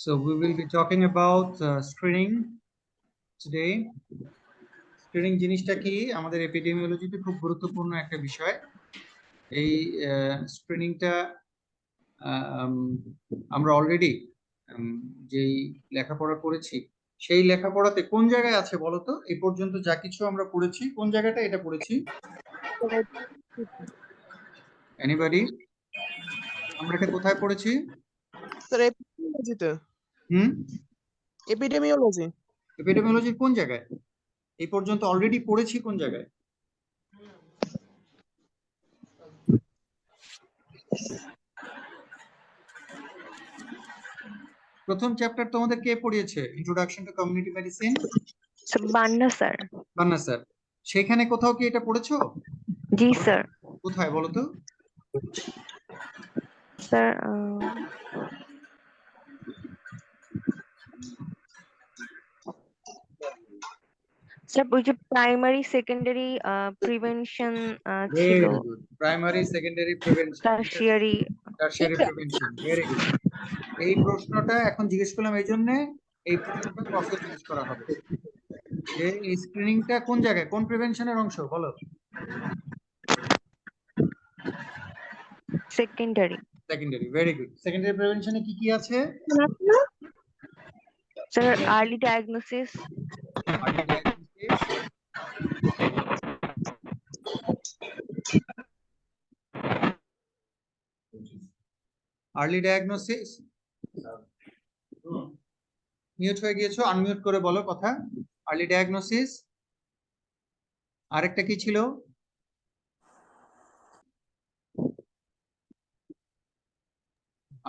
So we will be talking about screening today. Screening জিনিসটা কি আমাদের এপিডেমিওলজিতে খুব গুরুত্বপূর্ণ একটা বিষয়। এই স্ক্রিনিংটা আমরা অলরেডি যেই লেখাপড়া করেছি সেই লেখাপড়াতে কোন জায়গায় আছে বলো তো? এই পর্যন্ত যা কিছু আমরা পড়েছি কোন জায়গাটা এটা পড়েছি? এনিবডি? আমরা এটা কোথায় পড়েছি? স্যার এপিডেমিওলজিতে। এপিডেমিওলজি। এপিডেমিওলজির কোন জায়গায়? এই পর্যন্ত অলরেডি পড়েছি কোন জায়গায়? প্রথম চ্যাপ্টার তোমাদের কে পড়িয়েছে? Introduction to community medicine. Banna sir. Banna sir. সেখানে কোথাও কি এটা পড়েছো? জি স্যার। কোথায় বলো তো? স্যার স্যার ওই যে প্রাইমারি সেকেন্ডারি প্রিভেনশন ছিল। Primary secondary prevention, tertiary prevention. Very good. এই প্রশ্নটা এখন জিজ্ঞেস করলাম এই জন্য এই প্রশ্নটা প্রসেস জিজ্ঞেস করা হবে যে এই স্ক্রিনিংটা কোন জায়গায়, কোন প্রিভেনশনের অংশ বলো? Secondary. Secondary. Very good. Secondary প্রিভেনশনে কি কি আছে? Sir early diagnosis, early diagnosis. Mute হয়ে গিয়েছো, আনমিউট করে বলো কথা। আর্লি ডায়াগনোসিস, আরেকটা কি ছিল?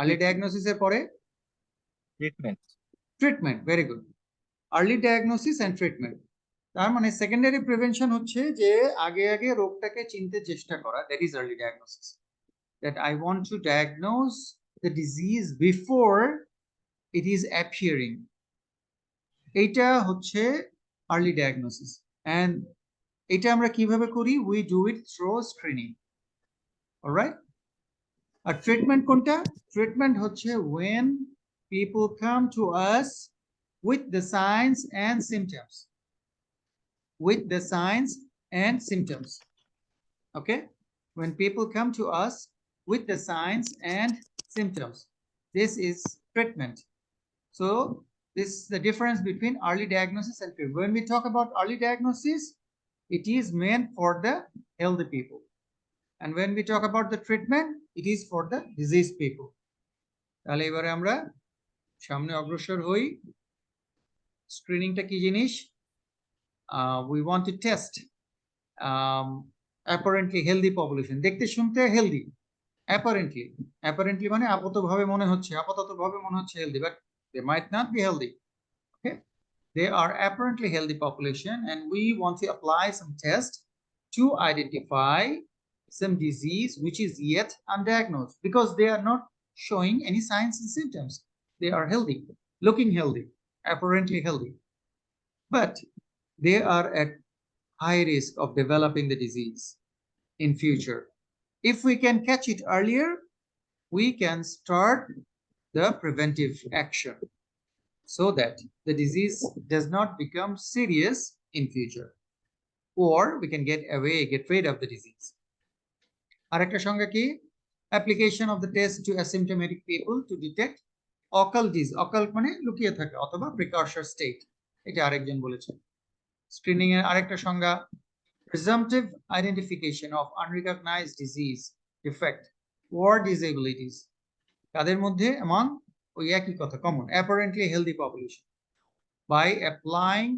আর্লি ডায়াগনোসিসের পরে treatment. Treatment. Very good. Early diagnosis and treatment, তার মানে সেকেন্ডারি প্রিভেনশন হচ্ছে যে আগে আগে রোগটাকে চিনতে চেষ্টা করা, that is early diagnosis. That I want to diagnose the disease before it is appearing, এইটা হচ্ছে আর্লি ডায়াগনোসিস। এন্ড এটা আমরা কিভাবে করি? We do it through screening. Alright. আর ট্রিটমেন্ট কোনটা? ট্রিটমেন্ট হচ্ছে when people come to us with the signs and symptoms. With the signs and symptoms. Okay? When people come to us with the signs and symptoms, this is treatment. So this is the difference between early diagnosis and treatment. When we talk about early diagnosis, it is meant for the healthy people. And when we talk about the treatment, it is for the diseased people. তাহলে এবারে আমরা সামনে অগ্রসর হই। স্ক্রিনিংটা কি জিনিস? We want to test apparently healthy population. দেখতে শুনতে healthy, apparently মানে আপাতভাবে মনে হচ্ছে, healthy, but they might not be healthy. Okay, they are apparently healthy population, and we want to apply some test to identify some disease which is yet undiagnosed, because they are not showing any signs and symptoms. They are healthy, looking healthy, apparently healthy, but they are at high risk of developing the disease in future. If we can catch it earlier, we can start the preventive action so that the disease does not become serious in future, or we can get rid of the disease. আরেকটা সংজ্ঞা কি? application of the test to asymptomatic people to detect occult disease. occult মানে লুকিয়ে থাকা অথবা precursor state, এটা আরেকজন বলেছেন। স্ক্রিনিং এর আরেকটা সংজ্ঞা presumptive identification of unrecognized disease, defect or disabilities. তাদের মধ্যে among ওই একই কথা, common, apparently healthy population, by applying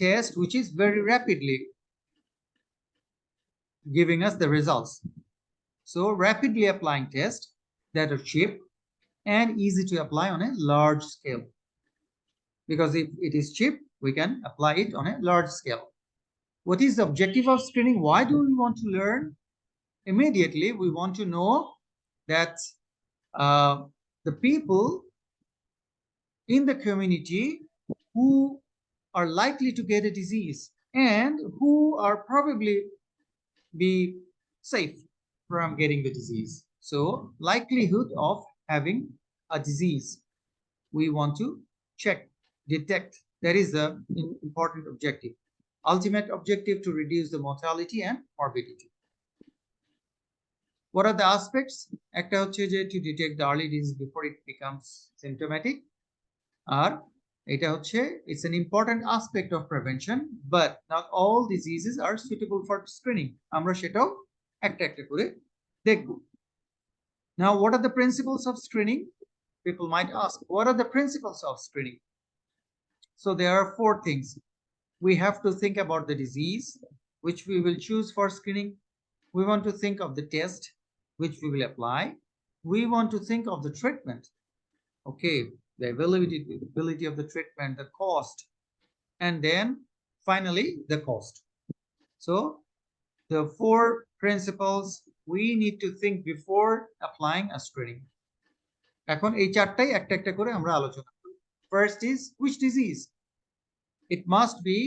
test which is very rapidly giving us the results. So rapidly applying tests that are cheap and easy to apply on a large scale, because if it is cheap we can apply it on a large scale. What is the objective of screening? Why do we want to learn? Immediately we want to know that the people in the community who are likely to get a disease and who are probably be safe from getting the disease. So likelihood of having a disease. we want to check, detect. That is the important objective. Ultimate objective to reduce the mortality and morbidity. What are the aspects? Ekta hocche je to detect the early disease before it becomes symptomatic. Ar eta hocche it's an important aspect of prevention, but not all diseases are suitable for screening. Amra setao ekta ekta kore dekhbo. Now, what are the principles of screening? People might ask, what are the principles of screening? So there are 4 things. We have to think about the disease which we will choose for screening. We want to think of the test which we will apply. We want to think of the treatment. Okay, the availability of the treatment, the cost, and then finally the cost. So the 4 principles we need to think before applying a screening. এখন এই চারটাই একটা একটা করে আমরা আলোচনা করি। First is which disease? It must be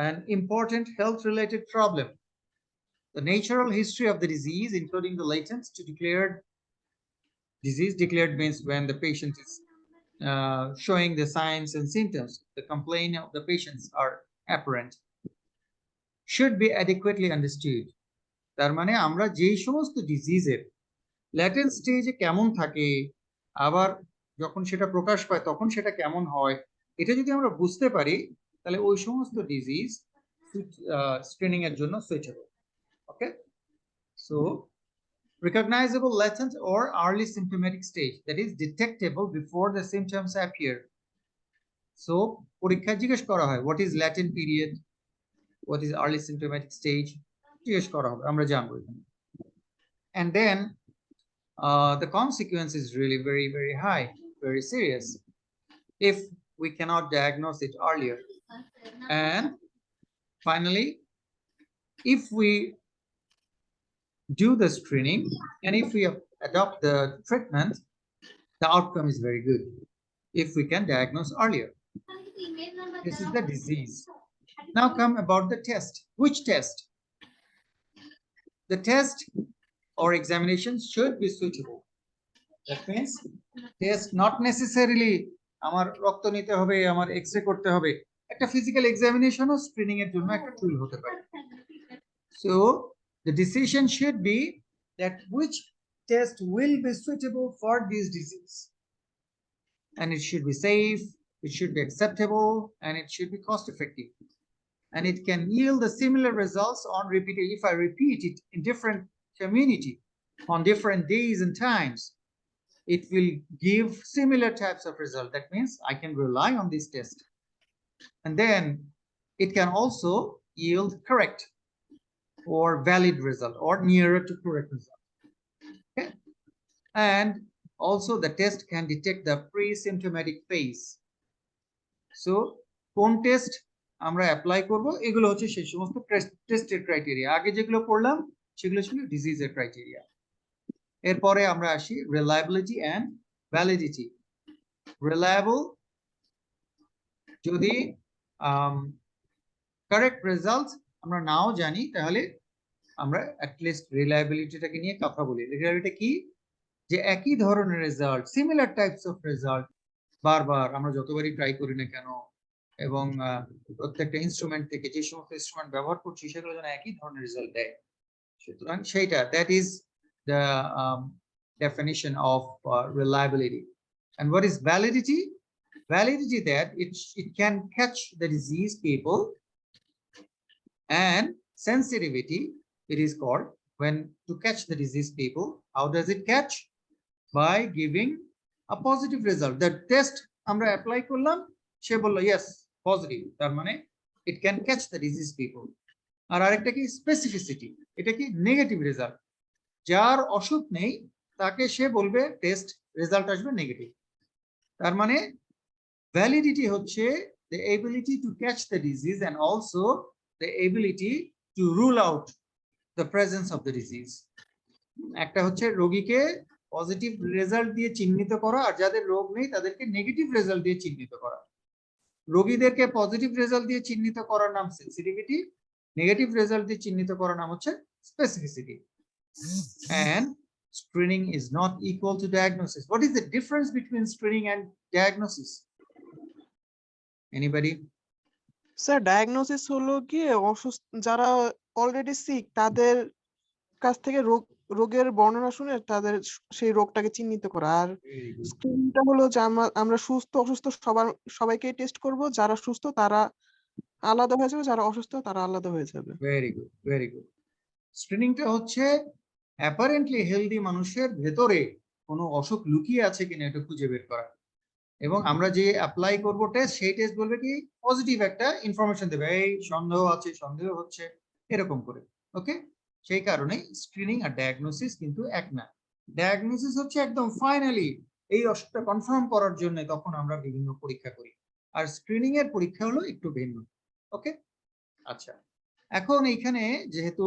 an important health related problem. The natural history of the disease, including the latent to declared disease. Declared means when the patient is showing the signs and symptoms, the complaint of the patients are apparent, should be adequately understood. তার মানে আমরা যেই সমস্ত ডিজিজের latent স্টেজে কেমন থাকে, আবার যখন সেটা প্রকাশ পায় তখন সেটা কেমন হয়, এটা যদি আমরা বুঝতে পারি তাহলে ওই সমস্ত ডিজিজ স্ক্রিনিং এর জন্য suitable. Okay, so recognizable latent or early symptomatic stage, that is detectable before the symptoms appear. So পরীক্ষা জিজ্ঞেস করা হয় what is latent period, what is early symptomatic stage, জিজ্ঞেস করা হবে, আমরা জানবো এখানে। And then the consequence is really very high, very serious if we cannot diagnose it earlier. And finally, if we do the screening and if we adopt the treatment, the outcome is very good if we can diagnose earlier. This is the disease. Now come about the test. Which test? The test or examination should be suitable. That means test not necessarily আমার রক্ত নিতে হবে, আমার x-ray করতে হবে, একটা physical এক্সামিনেশনও screening এর জন্য একটা টুল হতে পারে। So the decision should be that which test will be suitable for this disease, and it should be safe, it should be acceptable, and it should be cost effective, and it can yield the similar results on repeated. If I repeat it in different community on different days and times, it will give similar types of result. That means I can rely on this test, and then it can also yield correct or valid result or nearer to correct result. Okay, and also the test can detect the pre-symptomatic phase. So কোন test আমরা apply করব, এগুলো হচ্ছে সেই সমস্ত টেস্টের criteria. আগে যেগুলো পড়লাম সেগুলো ছিল ডিজিজের ক্রাইটেরিয়া। এরপরে আমরা আসি রিলায়েবিলিটি এন্ড ভ্যালিডিটি। রিলায়েবল যদি কারেক্ট রেজাল্ট আমরা নাও জানি তাহলে আমরা অ্যাটলিস্ট রিলায়েবিলিটিটাকে নিয়ে কথা বলি। রিলায়েবিলিটি কি? যে একই ধরনের result, similar types of result বারবার আমরা যতবারই ট্রাই করি না কেন, এবং প্রত্যেকটা ইনস্ট্রুমেন্ট থেকে যে সমস্ত ইনস্ট্রুমেন্ট ব্যবহার করছি সেগুলো যেন একই ধরনের রেজাল্ট দেয়। সুতরাং সেইটা, that is the definition of reliability. And what is validity? Validity that it can catch the disease people, and sensitivity it is called when to catch the disease people. How does it catch? By giving a positive result. The test আমরা apply করলাম, সে বললো yes positive, তার মানে it can catch the disease people. আর আরেকটা কি specificity, এটা কি negative result. যার অসুখ নেই তাকে সে বলবে টেস্ট রেজাল্ট আসবে নেগেটিভ। তার মানে ভ্যালিডিটি হচ্ছে the ability to catch the disease and also the ability to rule out the presence of the disease. একটা হচ্ছে রোগীকে পজিটিভ রেজাল্ট দিয়ে চিহ্নিত করা, আর যাদের রোগ নেই তাদেরকে নেগেটিভ রেজাল্ট দিয়ে চিহ্নিত করা। রোগীদেরকে পজিটিভ রেজাল্ট দিয়ে চিহ্নিত করার নাম সেন্সিটিভিটি, নেগেটিভ রেজাল্ট দিয়ে চিহ্নিত করার নাম হচ্ছে specificity. And Screening is not equal to diagnosis. What is the difference between screening and diagnosis? Anybody? Sir diagnosis হলো কি অসুস্থ যারা অলরেডি সিক তাদের কাছ থেকে রোগের বর্ণনা শুনে তাদের সেই রোগটাকে চিহ্নিত করা। আর Very good. স্ক্রিনিংটা হলো যে আমরা সুস্থ অসুস্থ সবাইকে টেস্ট করব, যারা সুস্থ তারা আলাদা হয়ে যাবে, যারা অসুস্থ তারা আলাদা হয়ে যাবে। Very good, very good. স্ক্রিনিংটা হচ্ছে অ্যাপারেন্টলি হেলদি মানুষের ভেতরে কোনো অসুখ লুকিয়ে আছে কিনা এটা খুঁজে বের করা, এবং আমরা যে অ্যাপ্লাই করব টেস্ট, সেই টেস্ট বলবে কি পজিটিভ একটা ইনফরমেশন দেবে, এই সন্দেহ আছে, সন্দেহ হচ্ছে, এরকম করে। ওকে, সেই কারণে স্ক্রিনিং আর ডায়াগনোসিস কিন্তু এক না। ডায়াগনোসিস হচ্ছে একদম ফাইনালি এই অসুখটা কনফার্ম করার জন্য তখন আমরা বিভিন্ন পরীক্ষা করি, আর স্ক্রিনিং এর পরীক্ষা হলো একটু ভিন্ন। ওকে, আচ্ছা, এখন এইখানে যেহেতু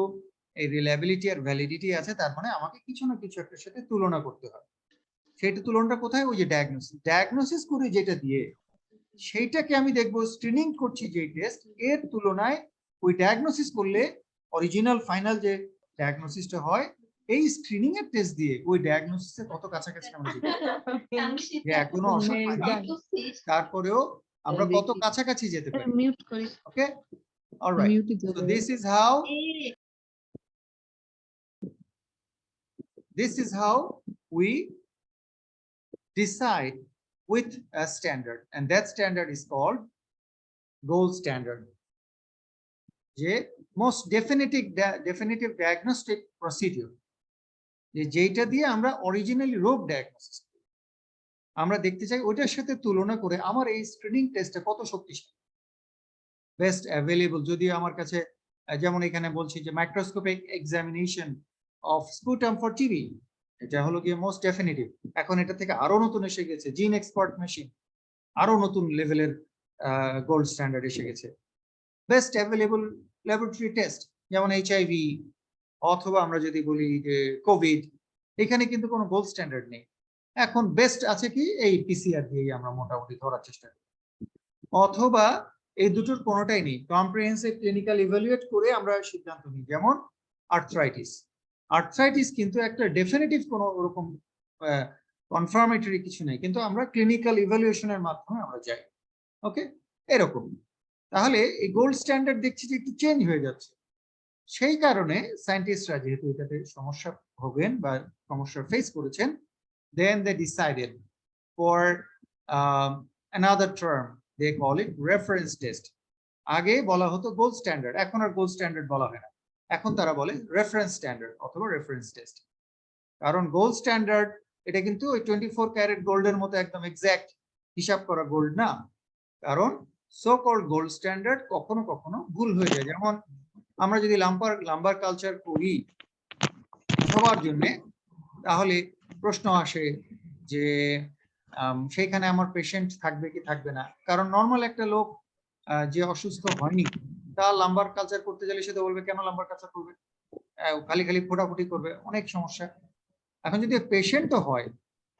এই রিলায়েবিলিটি আর ভ্যালিডিটি আছে, তার মানে আমাকে কিছু না কিছু একটা সাথে তুলনা করতে হয়। সেইটা তুলনাটা কোথায়? ওই যে ডায়াগনোসিস করে যেটা দিয়ে সেইটাকে আমি দেখবো স্ক্রিনিং করছি যে টেস্ট, এর তুলনায় ওই ডায়াগনোসিস করলে অরিজিনাল ফাইনাল যে ডায়াগনোসিসটা হয় এই স্ক্রিনিং এর টেস্ট দিয়ে ওই ডায়াগনোসিসের কত কাছাকাছি আমরা যেতে পারি, যে এখনো অসুখ হয়নি তারপরেও আমরা কত কাছাকাছি যেতে পারি। Okay, alright, so this is how we decide with a standard, and that standard is called gold standard. যে most definitive diagnostic procedure, যেটা দিয়ে আমরা অরিজিনালি রোগ ডায়াগনোসিস করি। আমরা দেখতে চাই ওইটার সাথে তুলনা করে আমার এই স্ক্রিনিং টেস্টটা কত শক্তিশালী, বেস্ট অ্যাভেলেবল। যদি আমার কাছে যেমন এখানে বলছি যে microscopic examination of sputum for TB, এটা হলো গিয়ে মোস্ট ডেফিনিটিভ। এখন এটা থেকে আরো নতুন এসে গেছে জিন এক্সপার্ট মেশিন, আরো নতুন লেভেলের গোল্ড স্ট্যান্ডার্ড এসে গেছে। বেস্ট অ্যাভেলেবল ল্যাবরেটরি টেস্ট যেমন এইচআইভি, অথবা আমরা যদি বলি যে কোভিড, এখানে কিন্তু কোনো গোল্ড স্ট্যান্ডার্ড নেই। এখন বেস্ট আছে কি এই পিসিআর দিয়েই আমরা মোটামুটি ধরার চেষ্টা করি, অথবা এই দুটোর কোনোটাই নেই, কম্প্রিহেনসিভ ক্লিনিক্যাল ইভালুয়েট করে আমরা সিদ্ধান্ত নিই। যেমন আর্থ্রাইটিস কিন্তু একটা ডেফিনিটিভ কোনো ওরকম কনফার্মেটরি কিছু নেই, কিন্তু আমরা ক্লিনিক্যাল ইভালুয়েশনের মাধ্যমে আমরা যাই। ওকে, এরকম। তাহলে এই গোল্ড স্ট্যান্ডার্ড দেখছি যে একটু চেঞ্জ হয়ে যাচ্ছে, সেই কারণে সায়েন্টিস্টরা যেহেতু এটাতে সমস্যা ভোগেন বা সমস্যা ফেস করেছেন, then they decided for another term, they call it reference test. আগে বলা হতো গোল্ড স্ট্যান্ডার্ড, এখন আর গোল্ড স্ট্যান্ডার্ড বলা হয় না, এখন তারা বলে রেফারেন্স স্ট্যান্ডার্ড অথবা রেফারেন্স টেস্ট। কারণ গোল্ড স্ট্যান্ডার্ড এটা কিন্তু ওই 24 ক্যারেট গোল্ডের মতো একদম এক্সাক্ট হিসাব করা গোল্ড না, কারণ সো কল্ড গোল্ড স্ট্যান্ডার্ড কখনো কখনো ভুল হয়ে যায়। যেমন আমরা যদি লাম্বার কালচার করি সবার জন্য, তাহলে প্রশ্ন আসে যে সেইখানে আমার পেশেন্ট থাকবে কি থাকবে না, কারণ নর্মাল একটা লোক যে অসুস্থ হয়নি তা লাম্বার কালচার করতে গেলে সে তো বলবে কেন লাম্বার কালচার করবে, খালি খালি ফোটাফুটি করবে, অনেক সমস্যা। এখন যদি পেশেন্টও হয়,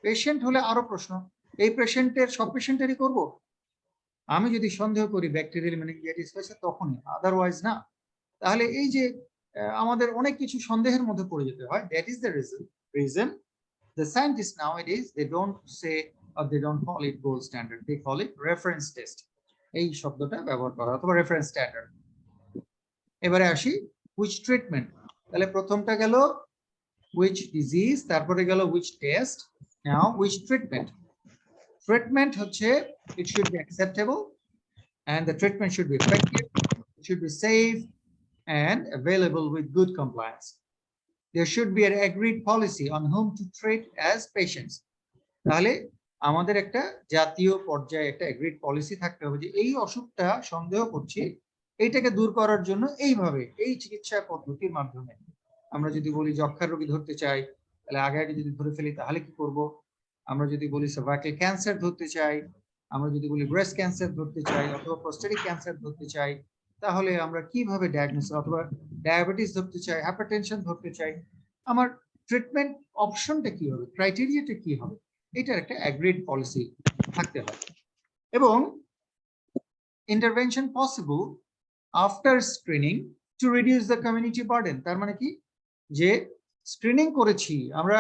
পেশেন্ট হলে আরো প্রশ্ন, এই পেশেন্টের সব পেশেন্টেরই করব, আমি যদি সন্দেহ করি ব্যাকটেরিয়াল মেনিনজাইটিস হয়েছে তখনই, আদারওয়াইজ না। তাহলে এই যে আমাদের অনেক কিছু সন্দেহের মধ্যে পড়ে যেতে হয়। That is the reason the scientists nowadays they don't say or they don't call it gold standard, they call it reference test, এই শব্দটা ব্যবহার করা অথবা রেফারেন্স স্ট্যান্ডার্ড। এবারে আসি which treatment, তাহলে প্রথমটা গেল which disease, তারপরে গেল which test, now which treatment. Treatment হচ্ছে it should be acceptable and the treatment should be effective, it should be safe and available with good compliance. There should be an agreed policy on whom to treat as patients. তাহলে আমাদের একটা জাতীয় পর্যায়ে একটা agreed policy থাকতে হবে যে এই অসুখটা সন্দেহ করছি, এইটাকে দূর করার জন্য এইভাবে এই চিকিৎসা পদ্ধতির মাধ্যমে। আমরা যদি বলি যক্ষার রোগী ধরতে চাই, তাহলে আগে আগে যদি ধরে ফেলি তাহলে কি করব, আমরা যদি বলি সার্ভাইকাল ক্যান্সার ধরতে চাই, আমরা যদি বলি ব্রেস্ট ক্যান্সার ধরতে চাই অথবা প্রস্টেটিক ক্যান্সার ধরতে চাই, তাহলে আমরা কিভাবে ডায়াগনোসিস, অথবা ডায়াবেটিস ধরতে চাই, হাইপারটেনশন ধরতে চাই, আমার ট্রিটমেন্ট অপশনটা কি হবে, ক্রাইটেরিয়াটা কি হবে, এটার একটা অ্যাগ্রিড পলিসি থাকতে হয়। এবং intervention possible after screening to reduce the community burden, তার মানে কি যে স্ক্রিনিং করেছি আমরা,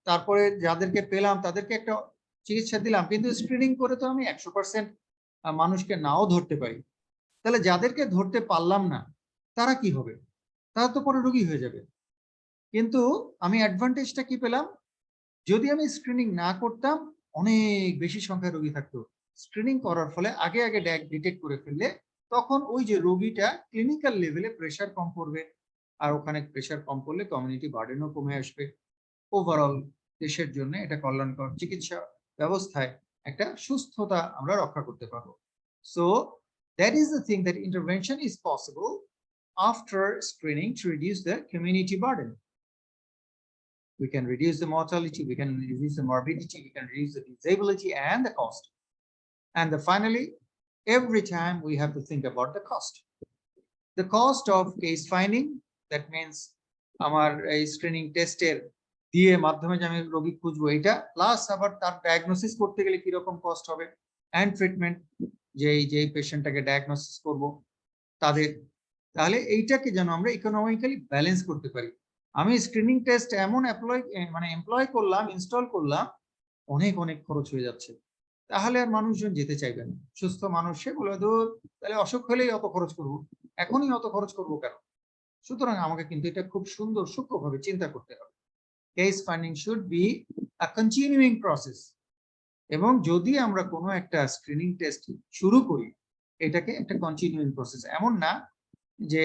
তারপরে যাদেরকে পেলাম তাদেরকে একটা চিকিৎসা দিলাম, কিন্তু স্ক্রিনিং করে তো আমি 100% মানুষকে নাও ধরতে পারি। তাহলে যাদেরকে ধরতে পারলাম না তারা কি হবে? তারা তো পরে রোগী হয়ে যাবে। কিন্তু আমি অ্যাডভান্টেজটা কি পেলাম? যদি আমি স্ক্রিনিং না করতাম অনেক বেশি সংখ্যায় রোগী থাকতো। স্ক্রিনিং করার ফলে আগে আগে ডিটেক্ট করে ফেললে তখন ওই যে রোগীটা ক্লিনিক্যাল লেভেলে প্রেশার কম পড়বে, আর ওখানে প্রেশার কম পড়লে কমিউনিটি বার্ডেনও কমে আসবে। ওভারঅল দেশের জন্য এটা কল্যাণকর, চিকিৎসা ব্যবস্থায় একটা সুস্থতা আমরা রক্ষা করতে পারবো। So that is the thing, that intervention is possible after screening to reduce the community burden. We can reduce the mortality, we can reduce the morbidity, we can reduce the disability and the cost. And finally, every time we have to think about the cost. The cost of case finding, that means আমার এই screening টেস্টের দিয়ে মাধ্যমে যে আমি রোগী খুঁজবো এটা, প্লাস আবার তার ডায়াগনোসিস করতে গেলে কি রকম কস্ট হবে, এন্ড ট্রিটমেন্ট যে পেশেন্টটাকে ডায়াগনোসিস করব তাদের, তাহলে এইটাকে যেন আমরা ইকোনমিক্যালি ব্যালেন্স করতে পারি। আমি স্ক্রিনিং টেস্ট এমন এমপ্লয় করলাম, ইনস্টল করলাম, অনেক অনেক খরচ হয়ে যাচ্ছে, তাহলে আর মানুষজন যেতে চাইবে না। সুস্থ মানুষ সে বলে দূর, তাহলে অসুখ হলেই অত খরচ করবো, এখনই অত খরচ করবো কেন? সুতরাং আমাকে কিন্তু এটা খুব সুন্দর সূক্ষ্মভাবে চিন্তা করতে হবে। Case finding should be a continuing process, এবং যদি আমরা কোনো একটা স্ক্রিনিং টেস্ট শুরু করি এটাকে একটা কন্টিনিউইং প্রসেস, এমন না যে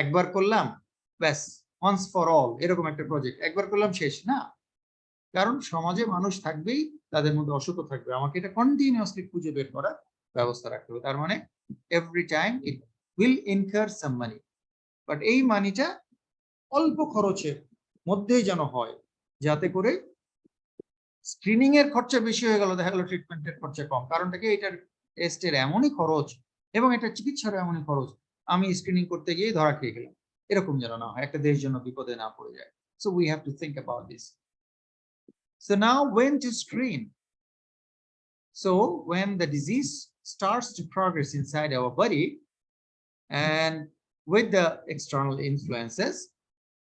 একবার করলাম ব্যাস ওয়ান্স ফর অল, এরকম একটা প্রজেক্ট একবার করলাম শেষ না। কারণ সমাজে মানুষ থাকবেই, তাদের মধ্যে অসুখও থাকবে, আমাকে এটা কন্টিনিউয়াসলি খুঁজে বের করার ব্যবস্থা রাখতে হবে। তার মানে every time it will incur some money, but এই মানিটা অল্প খরচের মধ্যেই যেন হয়, যাতে করে স্ক্রিনিং এর খরচা বেশি হয়ে গেল, দেখা গেল ট্রিটমেন্টের খরচা কম। কারণটা কি, এটার টেস্টের এমনই খরচ এবং এটা চিকিৎসার এমনই খরচ, আমি স্ক্রিনিং করতে গিয়ে ধরা খেয়ে গেলাম, এরকম যেন না হয়, একটা দেশ যেন বিপদে না পড়ে যায়। So we have to think about this. So now when to screen? So when the disease starts to progress inside our body and with the external influences,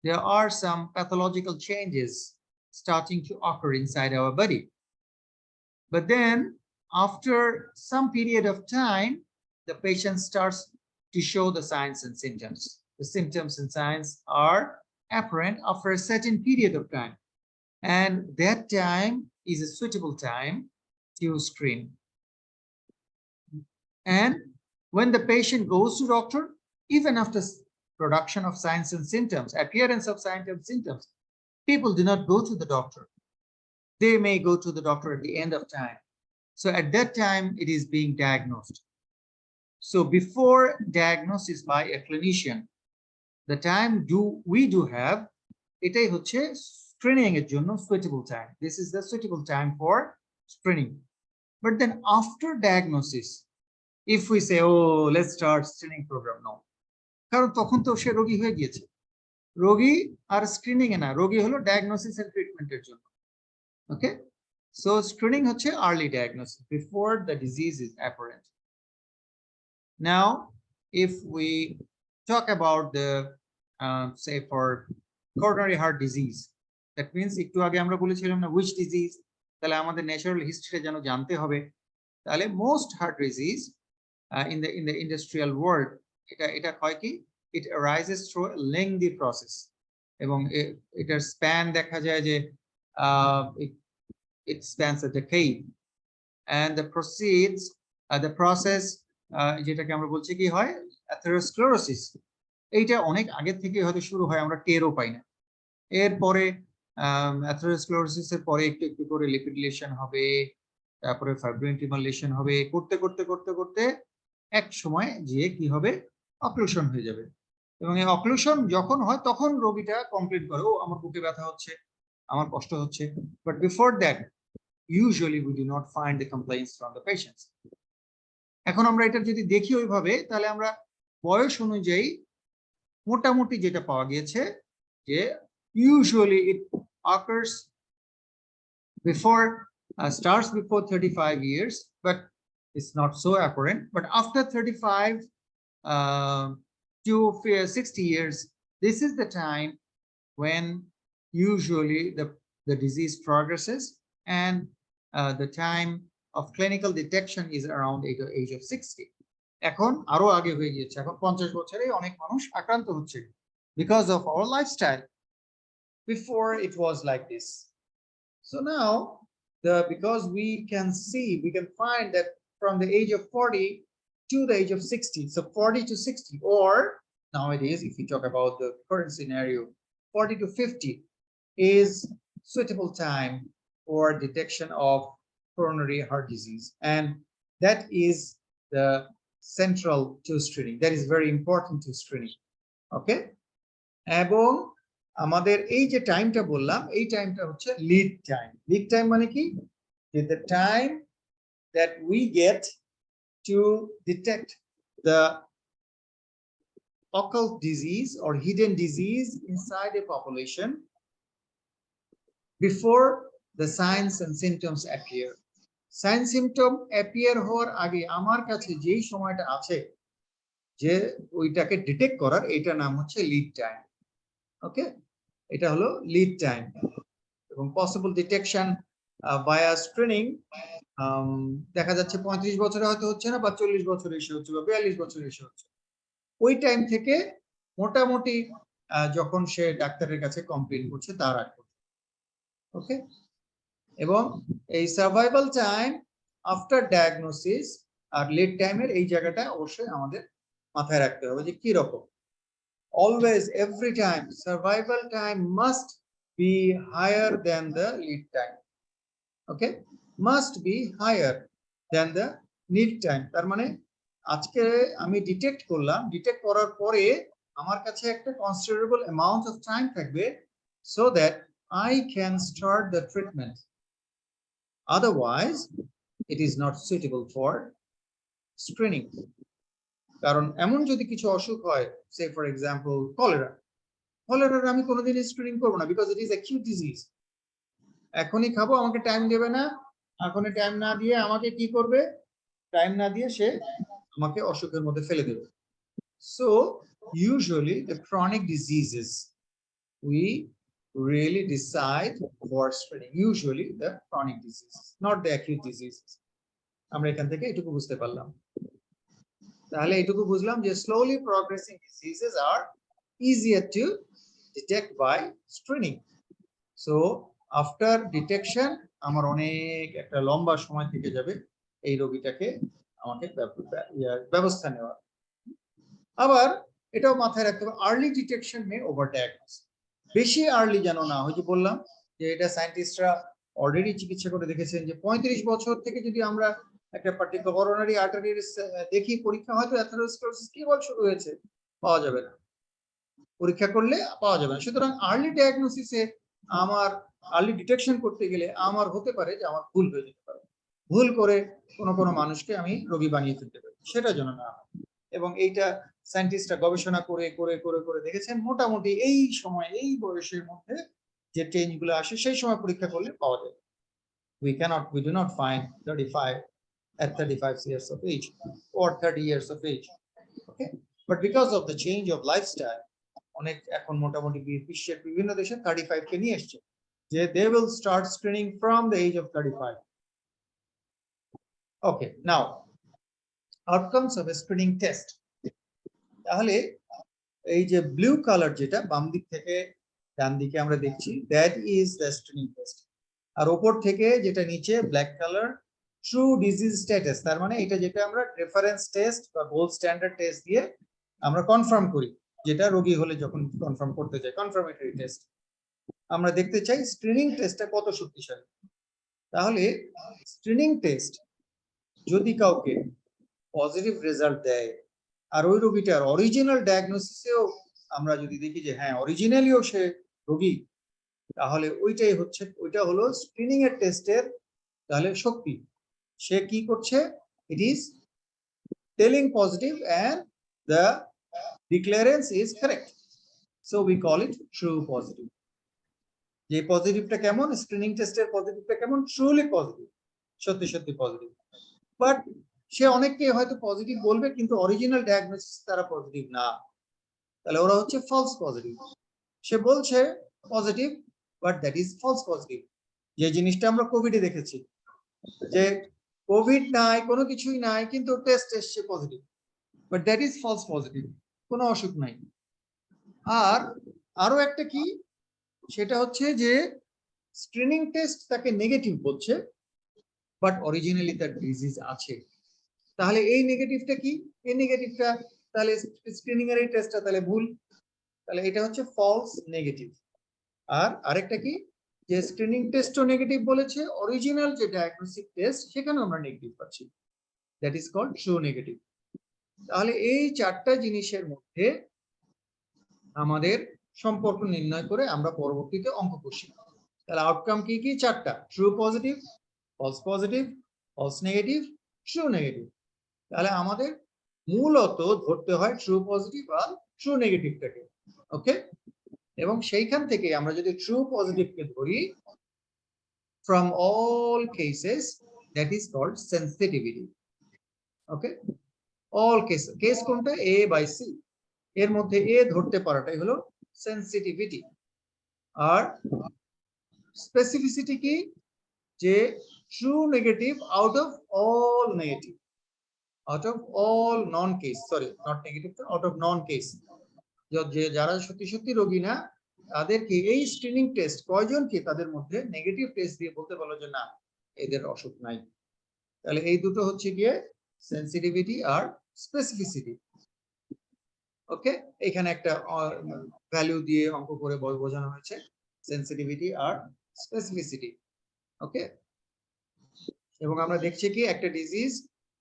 there are some pathological changes starting to occur inside our body. But then after some period of time, the patient starts to show the signs and symptoms. The symptoms and signs are apparent after a certain period of time. And that time is a suitable time to screen. And when the patient goes to doctor, even after production of signs and symptoms, appearance of signs and symptoms, people do not go to the doctor. They may go to the doctor at the end of time. So at that time, it is being diagnosed. So before diagnosis by a clinician, the time we do have, এটাই হচ্ছে screening এর জন্য suitable time. This is the suitable time for screening. But then after diagnosis, if we say, oh, let's start screening program, no. কারণ তখন তো সে রোগী হয়ে গিয়েছে। রোগী আর স্ক্রিনিং এ না, রোগী হলো ডায়াগনোসিস এন্ড ট্রিটমেন্টের জন্য। ওকে, সো স্ক্রিনিং হচ্ছে early diagnosis before the disease is apparent. Now, if we talk about the say for coronary heart disease, that means একটু আগে আমরা বলেছিলাম না which disease, তাহলে আমাদের ন্যাচারাল হিস্ট্রি যেন জানতে হবে। তাহলে most heart disease in the industrial world, এটা হয় কি, it arises through a lengthy process, এবং এটার স্প্যান দেখা যায় যে it spans a decade, and the process যেটাকে আমরা বলছি কি হয় atherosclerosis, এইটা অনেক আগে থেকে হয়তো শুরু হয়, আমরা টেরও পাই না। এরপরে atherosclerosis এর পরে একটু একটু করে লিপিড হবে, তারপরে ফাইব্রোইনটিমাল লেশন হবে, করতে করতে করতে করতে এক সময় গিয়ে কি হবে, অক্লুশন হয়ে যাবে। এবং এই অক্লুশন যখন হয় তখন রোগীটা কমপ্লেইন করে, ও আমার বুকে ব্যথা হচ্ছে, আমার কষ্ট হচ্ছে। But before that usually we do not find the complaints from the patients. এখন আমরা এটা যদি দেখি ওইভাবে, তাহলে আমরা বয়স অনুযায়ী মোটামুটি যেটা পাওয়া গিয়েছে যে usually it occurs before starts before 35 years, but it's not so apparent. But after 35 to 60 years, this is the time when usually the disease progresses, and the time of clinical detection is around the age of 60. এখন আরো আগে হয়ে গিয়েছে, এখন 50 বছরে অনেক মানুষ আক্রান্ত হচ্ছে because of our lifestyle. Before it was like this. So now because we can find that from the age of 40 to the age of 60, so 40 to 60, or nowadays if we talk about the current scenario, 40 to 50 is suitable time for detection of coronary heart disease, and that is the central to screening. That is very important to screening. Okay, এবং আমাদের এই যে টাইমটা বললাম, এই টাইমটা হচ্ছে lead time. Lead time মানে কি? The time that we get to detect the occult disease or hidden disease inside a population before the signs and symptoms appear. Sign symptom appear হওয়ার আগে আমার কাছে যেই সময়টা আছে যে ওইটাকে ডিটেক্ট করার, এটা নাম হচ্ছে লিড টাইম। ওকে, এটা হলো লিড টাইম। এবং পসিবল ডিটেকশন ভায়া স্ক্রিনিং দেখা যাচ্ছে 35 বছরে হয়তো হচ্ছে না, বা 40 বছরে এসে হচ্ছে, বা 42 বছরে এসে হচ্ছে। ওই টাইম থেকে মোটামুটি যখন সে ডাক্তারের কাছে কমপ্লেইন করছে তার আগ পর্যন্ত। ওকে, এবং এই সার্ভাইভাল টাইম আফটার ডায়াগনোসিস আর লিড টাইমের এই জায়গাটা অবশ্যই আমাদের মাথায় রাখতে হবে যে কি রকম। Always, every time, survival time must be higher than the lead time. Okay, must be higher than the lead time. তার মানে আজকে আমি ডিটেক্ট করলাম, ডিটেক্ট করার পরে আমার কাছে একটা কনসিডারেবল অ্যামাউন্ট অফ টাইম থাকবে so that I can start the treatment. Otherwise, it is not suitable for screening. কারণ এমন যদি কিছু অসুখ হয়, সে ফর এক্সাম্পল কলেরার আমি কোনোদিন স্ক্রিনিং করবো না, because it is acute disease. এখনই খাবো, আমাকে টাইম দেবে না, এখনই টাইম না দিয়ে আমাকে কি করবে, টাইম না দিয়ে সে আমাকে অসুখের মধ্যে ফেলে দেবে। So usually the chronic diseases we really decide for screening, usually the chronic diseases, not the acute diseases. আমরা এখান থেকে এটুকু বুঝতে পারলাম। তাহলে এটুকু বুঝলাম যে slowly progressing diseases are easier to detect by screening. So after detection আমার অনেক একটা লম্বা সময় থেকে যাবে এই রোগীটাকে আমাকে ব্যবস্থা নেওয়ার। আবার এটাও মাথায় রাখতে হবে আর্লি ডিটেকশন মে ওভার ডায়াগনোস। বেশি আর্লি যেন না হয়, যে বললাম যে এটা সায়েন্টিস্টরা অলরেডি চিকিৎসা করে দেখেছেন যে 35 বছর থেকে যদি আমরা একটা পার্টিকুলার করোনারি আর্টারি দেখি, পরীক্ষা হয়তো অ্যাথেরোস্ক্লেরোসিস কেবল শুরু হয়েছে, পাওয়া যাবে না, পরীক্ষা করলে পাওয়া যাবে না। সুতরাং আর্লি ডায়াগনোসিসে আমার আর্লি ডিটেকশন করতে গেলে আমার হতে পারে যে আমার ভুল হয়ে যেতে পারে, ভুল করে কোনো মানুষকে আমি রোগী বানিয়ে ফেলতে পারি, সেটা যেন না হয়। এবং এইটা সায়েন্টিস্টরা গবেষণা করে করে করে করে দেখেছেন মোটামুটি এই সময়, এই বয়সের মধ্যে যে চেঞ্জগুলো আসে সেই সময় পরীক্ষা করলে পাওয়া যায়। We do not find 35 at 35 years of age or 30 years of age. Okay, but because of the change of lifestyle, অনেক এখন মোটামুটি বিশ্বের বিভিন্ন দেশে 35 কে নিয়ে এসেছে, যে they will start screening from the age of 35. Okay, now outcomes of a screening test. তাহলে এই যে ব্লু কালার যেটা বাম দিক থেকে ডান দিকে আমরা দেখছি, that is the screening test. আর উপর থেকে যেটা নিচে black colour, true disease status. তার মানে এটা যেটা আমরা রেফারেন্স টেস্ট বা গোল্ড স্ট্যান্ডার্ড টেস্ট দিয়ে আমরা কনফার্ম করি, যেটা রোগী হলে যখন কনফার্ম করতে চাই, কনফার্মেটরি টেস্ট। আমরা দেখতে চাই স্ক্রিনিং টেস্টটা কত শক্তিশালী। তাহলে স্ক্রিনিং টেস্ট যদি কাউকে পজিটিভ রেজাল্ট দেয়, আর ওই রোগীটার অরিজিনাল ডায়াগনোসিসেও আমরা যদি দেখি যে হ্যাঁ অরিজিনালিও সে রোগী, তাহলে ওইটা হলো স্ক্রিনিং এর টেস্টের তাহলে শক্তি। সে কি করছে, it is telling positive and the declarance is correct, so we call it true positive. যে পজিটিভটা কেমন, স্ক্রিনিং টেস্টের পজিটিভটা কেমন, ট্রুলি পজিটিভ, সত্যি সত্যি পজিটিভ। বাট সে অনেককে হয়তো পজিটিভ বলবে কিন্তু অরিজিনাল ডায়াগনোসিস তারা পজিটিভ না, তাহলে ওরা হচ্ছে ফলস পজিটিভ। সে বলছে positive, but that is false positive. যে জিনিসটা আমরা কোভিডে দেখেছি, যে কোভিড নাই, কোনো কিছুই নাই, কিন্তু টেস্ট এসছে positive, but that is false positive, কোনো অসুখ নাই। আর আরো একটা কি, সেটা হচ্ছে যে স্ক্রিনিং টেস্ট তাকে নেগেটিভ বলছে, বাট অরিজিনালি তার ডিজিজ আছে। তাহলে এই নেগেটিভটা কি? এই নেগেটিভটা তাহলে স্ক্রিনিং এর এই টেস্টটা তাহলে ভুল, তাহলে এটা হচ্ছে ফলস নেগেটিভ। আর আরেকটা কি, যে স্ক্রিনিং টেস্টও নেগেটিভ বলেছে, অরিজিনাল যে ডায়াগনস্টিক টেস্ট সেখানেও আমরা নেগেটিভ পাচ্ছি, that is called true negative. তাহলে এই চারটা জিনিসের মধ্যে আমাদের সম্পর্ক নির্ণয় করে আমরা পরবর্তীতে অঙ্ক কষি। তাহলে আউটকাম কি কি? চারটা, true positive, false positive, false negative, true negative. তাহলে আমাদের মূলত ধরতে হয় ট্রু পজিটিভ আর ট্রু নেগেটিভটাকে, ওকে। এবং সেইখান থেকে আমরা যদি ট্রু পজিটিভকে ধরি, from all cases, that is called sensitivity, okay. all cases, case কোনটা? A by C, এর মধ্যে A ধরতে পারাটাই হলো সেন্সিটিভিটি। আর স্পেসিফিসিটি কি? যে true negative out of all negative, out of all non case, sorry not negative, out of non case, যে যারা সত্যি সত্যি রোগী না তাদেরকে এই স্ক্রিনিং টেস্ট কয়জনকে তাদের মধ্যে নেগেটিভ টেস্ট দিয়ে বলতে পারলো যে না এদের অসুখ নাই। তাহলে এই দুটো হচ্ছে গিয়ে সেন্সিটিভিটি আর স্পেসিফিসিটি, ওকে। এখানে একটা ভ্যালু দিয়ে অঙ্ক করে বোঝানো হয়েছে সেন্সিটিভিটি আর স্পেসিফিসিটি, ওকে। এবং আমরা দেখছি কি একটা ডিজিজ,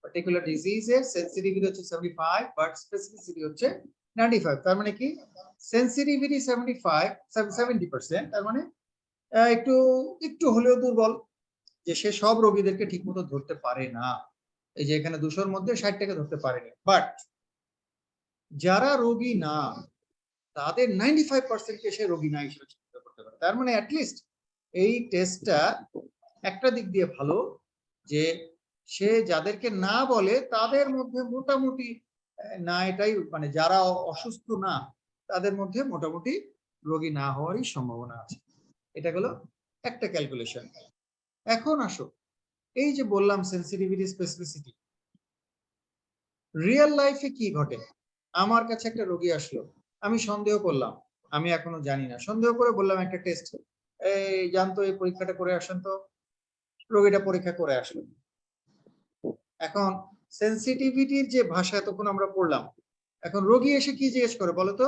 পার্টিকুলার ডিজিজের সেন্সিটিভিটি হচ্ছে 75 বাট স্পেসিফিসিটি হচ্ছে 95। তার মানে কি? সেন্সিটিভিটি 70%, তার মানে একটু একটু হলেও দুর্বল, যে সে সব রোগীদেরকে ঠিকমতো ধরতে পারে না। এই যে এখানে 200-র মধ্যে 60টাকে ধরতে পারেনি, বাট যারা রোগী না তাদের 95%কে সে রোগী না হিসেবে চিহ্নিত করতে পারে। তার মানে অ্যাটলিস্ট এই টেস্টটা একটা দিক দিয়ে ভালো, যে সে যাদেরকে না বলে তাদের মধ্যে মোটামুটি না, এটাই মানে যারা অসুস্থ না তাদের মধ্যে মোটামুটি রোগী না হওয়ারই সম্ভাবনা আছে। এটা হলো একটা ক্যালকুলেশন। এখন আসো, এই যে বললাম সেন্সিটিভিটি স্পেসিফিসিটি, রিয়েল লাইফে কি ঘটে? আমার কাছে একটা রোগী আসলো, আমি সন্দেহ করলাম, আমি এখনো জানি না, সন্দেহ করে বললাম একটা টেস্ট, এই জানতো এই পরীক্ষাটা করে আসেন তো, রোগীটা পরীক্ষা করে আসলো। এখন সেন্সিটিভিটির যে ভাষা তখন আমরা পড়লাম, এখন রোগী এসে কি জিজ্ঞেস করে বলতো?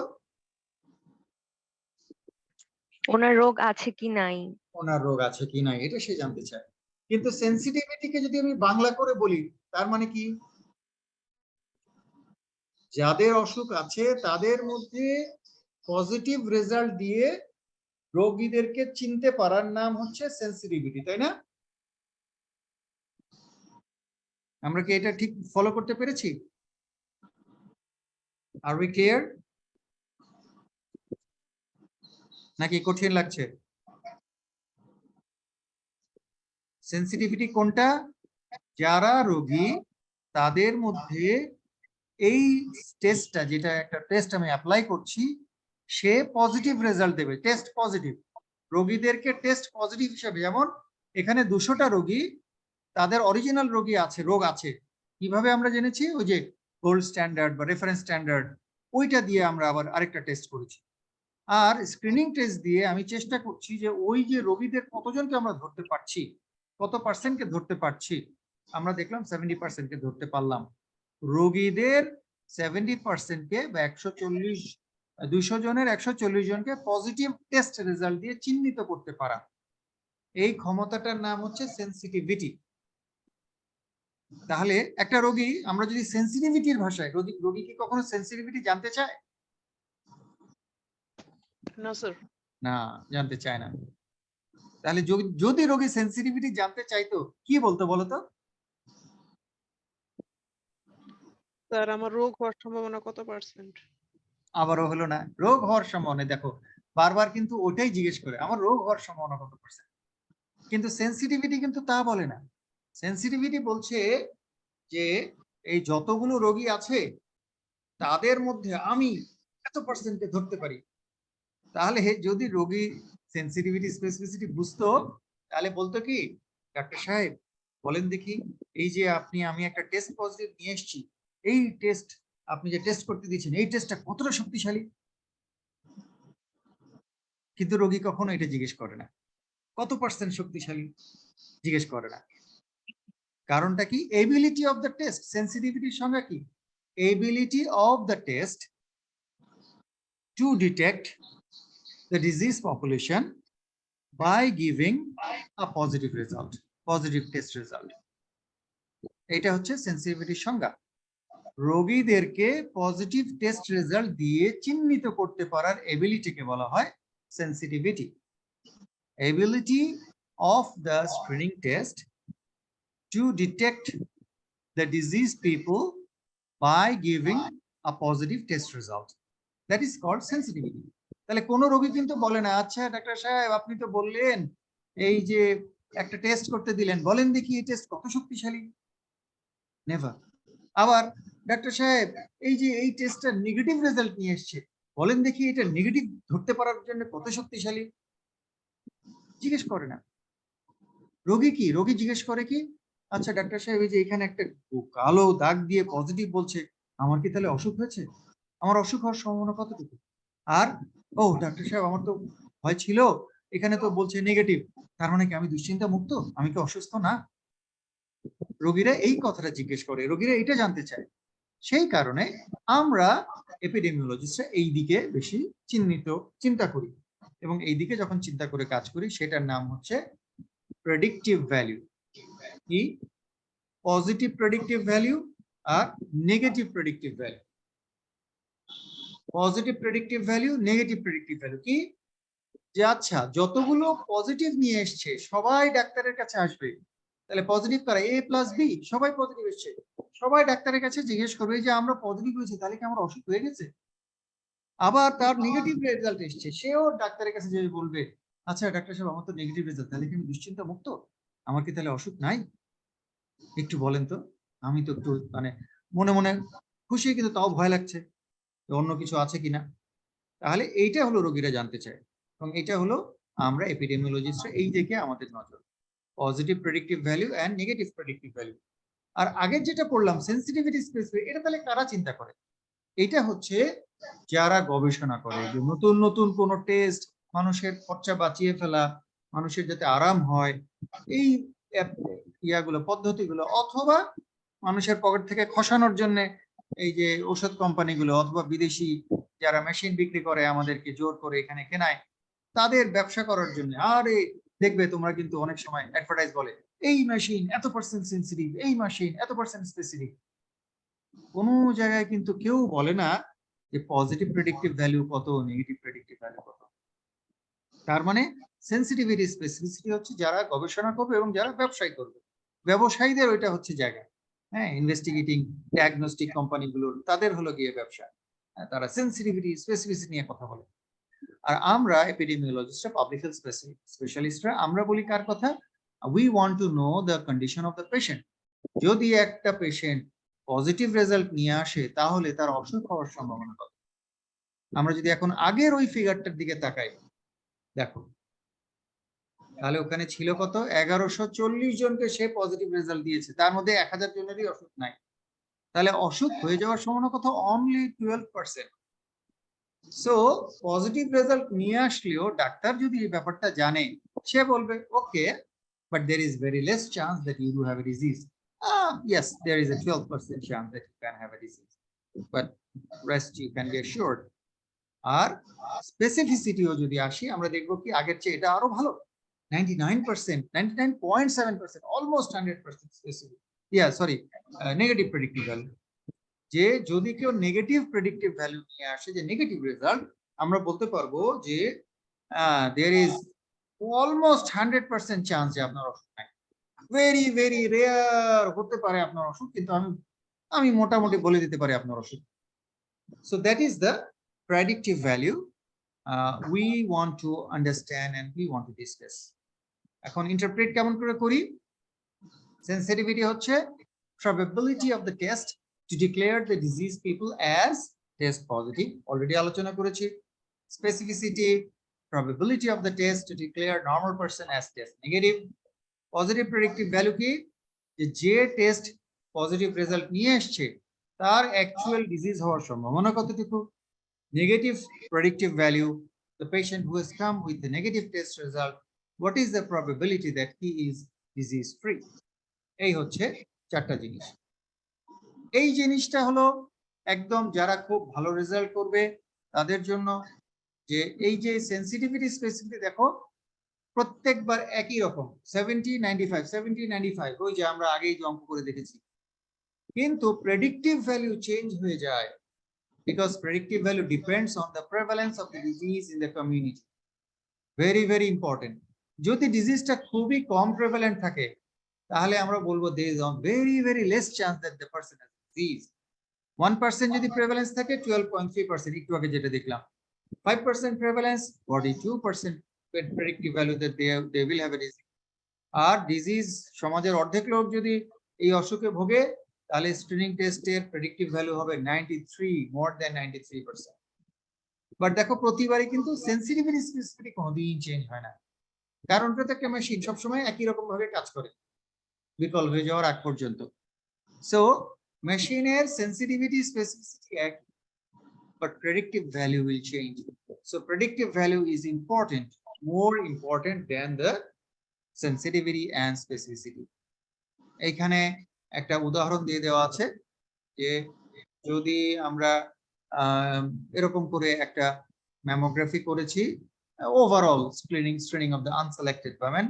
ওনার রোগ আছে কি নাই। ওনার রোগ আছে কি নাই এটা সে জানতে চায়। কিন্তু সেন্সিটিভিটিকে যদি আমি বাংলা করে বলি, তার মানে কি? যাদের অসুখ আছে তাদের মধ্যে পজিটিভ রেজাল্ট দিয়ে রোগীদেরকে চিনতে পারার নাম হচ্ছে সেন্সিটিভিটি, তাই না? আমরা কি এটা ঠিক ফলো করতে পেরেছি? আর উই ক্লিয়ার, নাকি কঠিন লাগছে? সেন্সিটিভিটি কোনটা? যারা রোগী তাদের মধ্যে এই টেস্টটা, যেটা একটা টেস্ট আমি অ্যাপ্লাই করছি, সে পজিটিভ রেজাল্ট দেবে, টেস্ট পজিটিভ। রোগীদেরকে টেস্ট পজিটিভ হিসেবে, যেমন এখানে 200টা রোগী, তাদের অরিজিনাল রোগী আছে, রোগ আছে, কিভাবে আমরা জেনেছি? ওই যে গোল্ড স্ট্যান্ডার্ড বা রেফারেন্স স্ট্যান্ডার্ড, ওইটা দিয়ে আমরা আবার আরেকটা টেস্ট করেছি। আর স্ক্রিনিং টেস্ট দিয়ে আমি চেষ্টা করছি যে ওই যে রোগীদের কতজনকে আমরা ধরতে পারছি, কত পার্সেন্টকে ধরতে পারছি। আমরা দেখলাম 70%কে ধরতে পারলাম। রোগীদের 70%কে বা 140, 200 জনের 140 জনকে পজিটিভ টেস্ট রেজাল্ট দিয়ে চিহ্নিত করতে পারা, এই ক্ষমতাটার নাম হচ্ছে সেন্সিটিভিটি। তাহলে একটা রোগী, আমরা যদি সেন্সিটিভিটির ভাষায়, রোগী কি কখনো সেন্সিটিভিটি জানতে চায়? না স্যার। না, জানতে চায় না। তাহলে যদি রোগী সেন্সিটিভিটি জানতে চাইতো কি বলতো বলতো? স্যার আমার রোগ হওয়ার সম্ভাবনা কত পার্সেন্ট? আবারও হলো না, রোগ হওয়ার সম্ভাবনা। দেখো বারবার কিন্তু ওটাই জিজ্ঞেস করে, আমার রোগ হওয়ার সম্ভাবনা কত পার্সেন্ট। কিন্তু সেন্সিটিভিটি কিন্তু তা বলে না। সেন্সিটিভিটি বলছে যে এই যতগুলো রোগী আছে তাদের মধ্যে আমি এত পার্সেন্টকে ধরতে পারি। তাহলে যদি রোগী সেন্সিটিভিটি স্পেসিফিসিটি বুঝতো তাহলে বলতো কি, ডাক্তার সাহেব বলেন দেখি, এই যে আমি একটা টেস্ট পজিটিভ নিয়ে এসেছি, এই টেস্ট আপনি যে টেস্ট করতে দিয়েছেন এই টেস্টটা কতটা শক্তিশালী। কিন্তু রোগী কখনো এটা জিজ্ঞেস করে না, কত পার্সেন্ট শক্তিশালী জিজ্ঞেস করে না। কারণটা কি? Ability of the test. সেন্সিটিভিটির সংজ্ঞা কি? Ability of the test to detect the disease population by giving a positive result, positive test result. এটা হচ্ছে সেন্সিটিভিটির সংজ্ঞা। রোগীদেরকে পজিটিভ টেস্ট রেজাল্ট দিয়ে চিহ্নিত করতে পারার এবিলিটিকে বলা হয় sensitivity. Ability of the screening test to detect the disease people by giving a positive test result, that is called sensitivity. তাহলে কোন রোগী কিন্তু বলে না, আচ্ছা ডাক্তার সাহেব আপনি তো বললেন এই যে একটা টেস্ট করতে দিলেন, বলেন দেখি এই টেস্ট কত শক্তিশালী। নেভার। আবার ডাক্তার সাহেব এই যে এই টেস্টটা নেগেটিভ রেজাল্ট নিয়ে এসেছে, বলেন দেখি এটা নেগেটিভ ধরতে পারার জন্য কত শক্তিশালী। জিজ্ঞেস করে না। রোগী কি? রোগী জিজ্ঞেস করে কি, আচ্ছা ডাক্তার সাহেব এই যে এখানে একটা কালো দাগ দিয়ে পজিটিভ বলছে, আমার কি তাহলে অসুখ হয়েছে? আমার অসুখ হওয়ার সম্ভাবনা কতটুকু? আর ও ডাক্তার সাহেব আমার তো ভয় ছিল, এখানে তো বলছে নেগেটিভ, তার মানে কি আমি দুশ্চিন্তা মুক্ত, আমি কি অসুস্থ না? রোগীরা এই কথাটা জিজ্ঞেস করে, রোগীরা এটা জানতে চায়। সেই কারণে আমরা এপিডেমিওলজিস্টরা এই দিকে বেশি চিন্তা করি, এবং এই দিকে যখন চিন্তা করে কাজ করি সেটার নাম হচ্ছে প্রেডিক্টিভ ভ্যালু। কি? পজিটিভ প্রেডিক্টিভ ভ্যালু আর negative predictive value. Positive predictive value, negative predictive value কি? যে আচ্ছা যতগুলো পজিটিভ নিয়ে এসছে সবাই ডাক্তারের কাছে আসবে, তাহলে পজিটিভ কারা? এ প্লাস বি, সবাই পজিটিভ এসছে, সবাই ডাক্তারের কাছে জিজ্ঞেস করবে যে আমরা পজিটিভ হয়েছি তাহলে কি আমার অসুখ হয়ে গেছে? আবার তার নেগেটিভ রেজাল্ট এসছে, সেও ডাক্তারের কাছে যে বলবে, আচ্ছা ডাক্তার সাহেব আমার তো নেগেটিভ রেজাল্ট, তাহলে কি আমি দুশ্চিন্তা মুক্ত, আমার কি তাহলে অসুখ নাই? একটু বলেন তো, আমি তো একটু মানে মনে মনে খুশি কিন্তু তাও ভয় লাগছে, অন্য কিছু আছে কিনা। তাহলে এইটা হলো রোগীরা জানতে চায়, এবং এটা হলো আমরা এপিডেমিওলজিস্টরা এই দিকে আমাদের নজর, positive predictive value and negative predictive value. আর আগের যেটা পড়লাম সেন্সিটিভিটি স্পেসিফিক, এটা তাহলে কারা চিন্তা করে? এটা হচ্ছে যারা গবেষণা করে, যে নতুন নতুন কোন টেস্ট, মানুষের খরচা বাঁচিয়ে ফেলা, মানুষের যাতে আরাম হয়, এই ইয়াগুলো পদ্ধতিগুলো, অথবা মানুষের পকেট থেকে খসানোর জন্য এই যে ঔষধ কোম্পানিগুলো অথবা বিদেশি যারা মেশিন বিক্রি করে আমাদেরকে জোর করে এখানে কেনায়, তাদের ব্যবসা করার জন্য। আরে দেখবে তোমরা কিন্তু অনেক সময় অ্যাডভার্টাইজ বলে এই মেশিন এত পার্সেন্ট সেন্সিটিভ, এই মেশিন এত পার্সেন্ট স্পেসিফিক। কোনো জায়গায় কিন্তু কেউ বলে না যে পজিটিভ প্রেডিক্টিভ ভ্যালু কত, নেগেটিভ প্রেডিক্টিভ ভ্যালু কত। তার মানে সেন্সিটিভিটি স্পেসিফিসিটি হচ্ছে যারা গবেষণা করবে এবং যারা ব্যবসায় করবে, ব্যবসায়ীদের ওইটা হচ্ছে জায়গা। হ্যাঁ, ইনভেস্টিগেটিং ডায়াগনস্টিক কোম্পানিগুলোর তাদের হলো গিয়ে ব্যবসা, তারা সেন্সিটিভিটি স্পেসিফিসিটি নিয়ে কথা বলে। আর আমরা এপিডেমিওলজিস্টরা, পাবলিক হেলথ স্পেশালিস্টরা, আমরা বলি কার কথা? We want to know the condition of the patient. যদি একটা পেশেন্ট পজিটিভ রেজাল্ট নিয়ে আসে তাহলে তার অসুখ হওয়ার সম্ভাবনা কত। আমরা যদি এখন আগের ওই ফিগারটার দিকে তাকাই, দেখো তাহলে ওখানে ছিল কত? 1140 জনকে সে পজিটিভ রেজাল্ট দিয়েছে, তার মধ্যে 1000 জনেরই অসুখ নাই। তাহলে অসুখ হয়ে যাওয়ার সম্ভাবনা কত? অনলি 12%। সো পজিটিভ রেজাল্ট নিয়ে আসলেও ডাক্তার যদি এই ব্যাপারটা জানে, সে বলবে ওকে, but there is very less chance that you do have a disease. Yes, there is a 12% chance that you can have a disease, but rest you can be assured. আর স্পেসিফিসিটিও যদি আসি, আমরা দেখবো কি আগের চেয়ে এটা আরো ভালো, 99%, 99.7%, almost 100% specific, negative predictive value. যে যদি কেউ নেগেটিভ প্রেডিক্টিভ ভ্যালু নিয়ে আসে, যে নেগেটিভ রেজাল্ট, আমরা বলতে পারবো যে there is almost 100% চান্স যে আপনার অসুখ নাই। ভেরি ভেরি রেয়ার হতে পারে আপনার অসুখ, কিন্তু আমি মোটামুটি বলে দিতে পারি আপনার অসুখ। So that is the predictive value we want to understand and we want to discuss. এখন ইন্টারপ্রেট কেমন করে করি? সেন্সিটিভিটি হচ্ছে probability of the test to declare the disease people as test positive, already আলোচনা করেছি। specificity, probability of the test to declare normal person as test negative. Positive predictive value কি যে test positive result নিয়ে আসছে তার actual disease হওয়ার সম্ভাবনা কতটুকু। Negative predictive value, the patient who has come with the negative test result, what is the probability that he is disease free? এই হচ্ছে চারটা জিনিস। এই জিনিসটা হলো একদম যারা খুব ভালো রেজাল্ট করবে তাদের জন্য, যে এই যে সেন্সিটিভিটি স্পেসিফিটি দেখো প্রত্যেকবার একই রকম 70-95 ওই যে আমরা আগেই যে অঙ্ক করে দেখেছি, কিন্তু প্রেডিক্টিভ ভ্যালু চেঞ্জ হয়ে যায় because predictive value depends on the prevalence of the disease in the community. Very very important. যদি ডিজিজটা খুবই কম প্রেভালেন্ট থাকে তাহলে আমরা বলবো there is a very very less chance that the person has disease. 1% যদি প্রেভালেন্স থাকে 12.3%, একটু আগে যেটা দেখলাম। 5% prevalence 42% predictive value that they will have a disease. আর ডিজিজ সমাজের অর্ধেক লোক যদি এই অসুখে ভোগে তাহলে স্ক্রিনিং টেস্টের প্রেডিক্টিভ ভ্যালু হবে 93, মোর দ্যান 93%। বাট দেখো প্রতিবারই কিন্তু সেন্সিটিভিটি স্পেসিফিটি কোনোদিন চেঞ্জ হয় না, কারণটা তো একটা মেশিন সবসময় একই রকম ভাবে কাজ করে বিকল হয়ে যাওয়ার আগ পর্যন্ত। সো মেশিনের সেন্সিটিভিটি স্পেসিফিসিটি এক, but predictive value will change. So predictive value is important, more important than the sensitivity and specificity. এইখানে একটা উদাহরণ দিয়ে দেওয়া আছে যে যদি আমরা এরকম করে একটা ম্যামোগ্রাফি করেছি overall screening of the unselected women,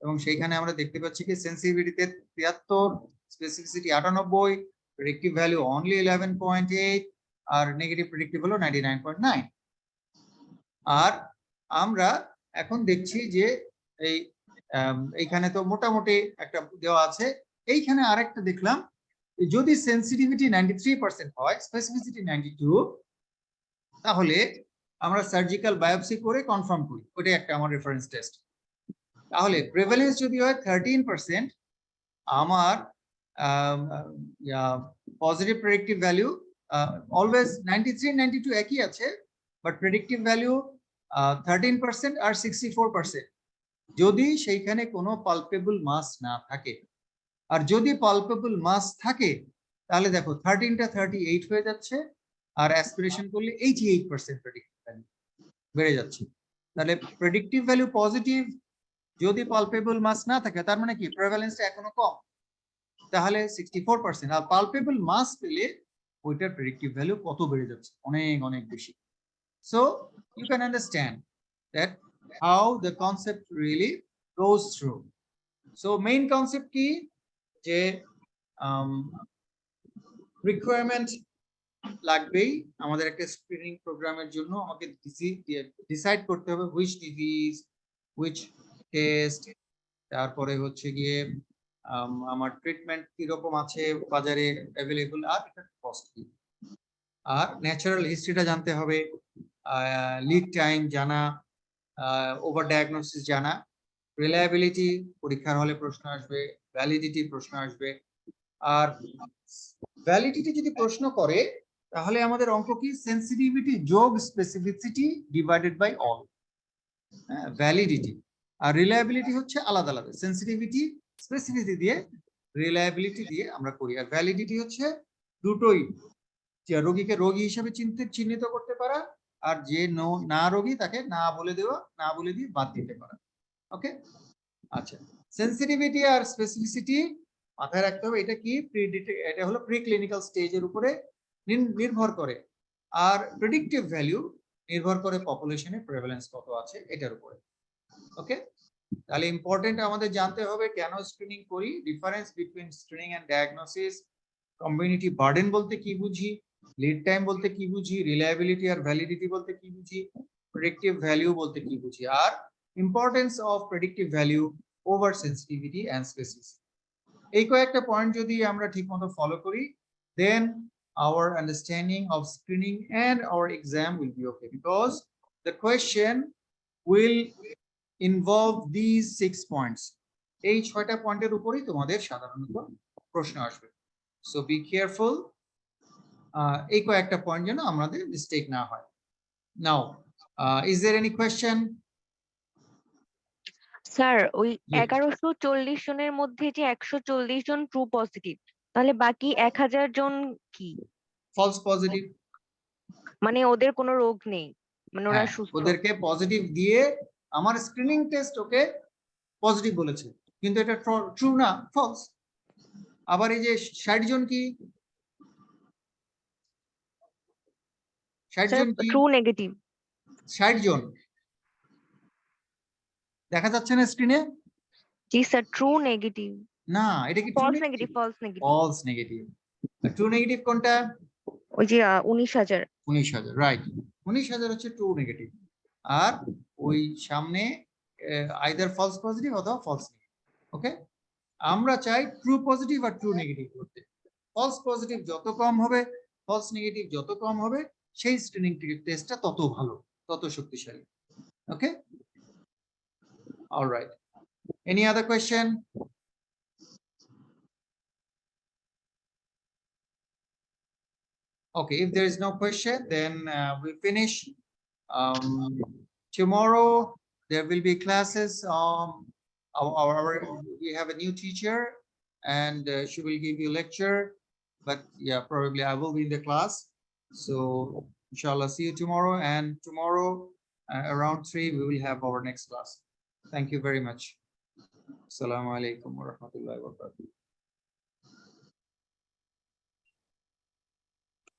এবং সেইখানে আমরা দেখতে পাচ্ছি কি সেন্সিটিভিটিতে 73, স্পেসিফিসিটি 98, প্রেডিক্টিভ ভ্যালু অনলি 11.8 আর নেগেটিভ প্রেডিক্টিভ হলো 99.9। আর আমরা এখন দেখছি যে এইখানে তো মোটামুটি একটা দেওয়া আছে, এইখানে আরেকটা দেখলাম যদি সেন্সিটিভিটি 93% হয় স্পেসিফিসিটি 92, তাহলে আমরা সার্জিক্যাল বায়োপসি করে কনফার্ম করি, ওটাই একটা আমার রেফারেন্স টেস্ট। তাহলে প্রেভালেন্স যদি হয় 13%, আমার পজিটিভ প্রেডিক্টিভ ভ্যালু অলওয়েজ 93-92 একই আছে, বাট প্রেডিক্টিভ ভ্যালু 13% আর 64% যদি সেইখানে কোনো পালপেবল মাস না থাকে। আর যদি পালপেবল মাস থাকে তাহলে দেখো 13টা 38 হয়ে যাচ্ছে, আর অ্যাসপিরেশন করলে 88% প্রেডিক্টিভ ভ্যালু বেড়ে যাচ্ছে। তাহলে প্রেডিক্টিভ ভ্যালু পজিটিভ যদি পালপেবল মাস না থাকে, তার মানে কি প্রেভালেন্সটা এখনো কম, তাহলে 64%। আর পালপেবল মাস পেলে ওইটার প্রেডিক্টিভ ভ্যালু কত বেড়ে যাচ্ছে, অনেক অনেক বেশি। So you can understand that how the concept really goes through. So main concept কি, যে রিকোয়ারমেন্ট লাগবেই আমাদের একটা স্ক্রিনিং প্রোগ্রামের জন্য। আমাকে ডিসাইড করতে হবে হুইচ ডিজিজ, হুইচ টেস্ট, তারপরে হচ্ছে গিয়ে আমার ট্রিটমেন্ট কিরকম আছে বাজারে অ্যাভেলেবল, আর এটা কস্ট কি, আর ন্যাচারাল হিস্ট্রিটা জানতে হবে, লিড টাইম জানা, ওভার ডায়াগনোসিস জানা, রিলায়েবিলিটি পরীক্ষার হলে প্রশ্ন আসবে, ভ্যালিডিটি প্রশ্ন আসবে। আর ভ্যালিডিটি যদি প্রশ্ন করে তাহলে আমাদের অঙ্ক কি সেন্সিটিভিটি যোগ specificity divided by all, validity. আর রিলায়েবিলিটি হচ্ছে আলাদা আলাদা, সেন্সিটিভিটি স্পেসিফিসিটি দিয়ে রিলায়েবিলিটি দিয়ে আমরা করি। আর ভ্যালিডিটি হচ্ছে দুটোই, যে রোগীকে রোগী হিসেবে চিহ্নিত করতে পারা, আর যে না রোগী তাকে না বলে দেওয়া, না বলে দিয়ে বাদ দিতে পারা। ওকে, আচ্ছা, সেন্সিটিভিটি আর স্পেসিফিসিটি মাথায় রাখতে হবে, এটা কি এটা হলো প্রি ক্লিনিক্যাল স্টেজের উপরে নির্ভর করে, আর প্রেডিক্টিভ ভ্যালু নির্ভর করে পপুলেশনে প্রেভালেন্স কত আছে এটার উপরে। ওকে, তাহলে ইম্পর্টেন্ট আমাদের জানতে হবে কেন স্ক্রিনিং করি, difference between screening and diagnosis, community burden বলতে কি বুঝি, লিড টাইম বলতে কি বুঝি, রিলায়েবিলিটি আর ভ্যালিডিটি বলতে কি বুঝি, প্রেডিক্টিভ ভ্যালু বলতে কি বুঝি, আর importance of predictive value over sensitivity and specificity. এই কয়েকটা পয়েন্ট যদি আমরা ঠিকমতো ফলো করি, then our understanding of screening and our exam will be okay, because the question will involve these 6 points. এই 6টা পয়েন্টের উপরেই তোমাদের সাধারণত প্রশ্ন আসবে। So be careful, এই কয়েকটা পয়েন্ট যেন আমাদের মিস্টেক না হয়। Now Is there any question? Sir ওই Yes. 1140 জনের মধ্যে যে 140 জন ট্রু পজিটিভ, তাহলে বাকি 1000 জন কি? False positive. মানে ওদের কোনো রোগ নেই, মানে ওরা হ্যাঁ, সুস্থ। ওদেরকে পজিটিভ দিয়ে আমার স্ক্রিনিং টেস্ট ওকে পজিটিভ বলেছে, কিন্তু এটা ট্রু না, ফলস। আবার এই যে 60 জন কি, 60 স্যার জন কি, ট্রু নেগেটিভ। 60 জন দেখা যাচ্ছে না স্ক্রিনে? জি স্যার, ট্রু নেগেটিভ। না, এটা কি true false negative? Negative, false negative. False negative. True negative কোনটা? ওই যে 19,000। 19,000, রাইট। 19,000 হচ্ছে ট্রু নেগেটিভ। আর ওই সামনে আইদার ফলস পজিটিভ অথবা ফলস নেগেটিভ। ওকে, আমরা চাই ট্রু পজিটিভ আর ট্রু নেগেটিভ করতে। ফলস পজিটিভ যত কম হবে, ফলস নেগেটিভ যত কম হবে, সেই স্ক্রিনিং টেস্টটা তত ভালো, তত শক্তিশালী। Okay, alright. Any other question? Okay, if there is no question, then we finish. Tomorrow there will be classes. We have a new teacher, and she will give you lecture. But yeah, probably I will be in the class. So inshallah, see you tomorrow. And tomorrow around 3 we will have our next class. Thank you very much. Assalamu alaikum wa rahmatullahi wa barakatuh.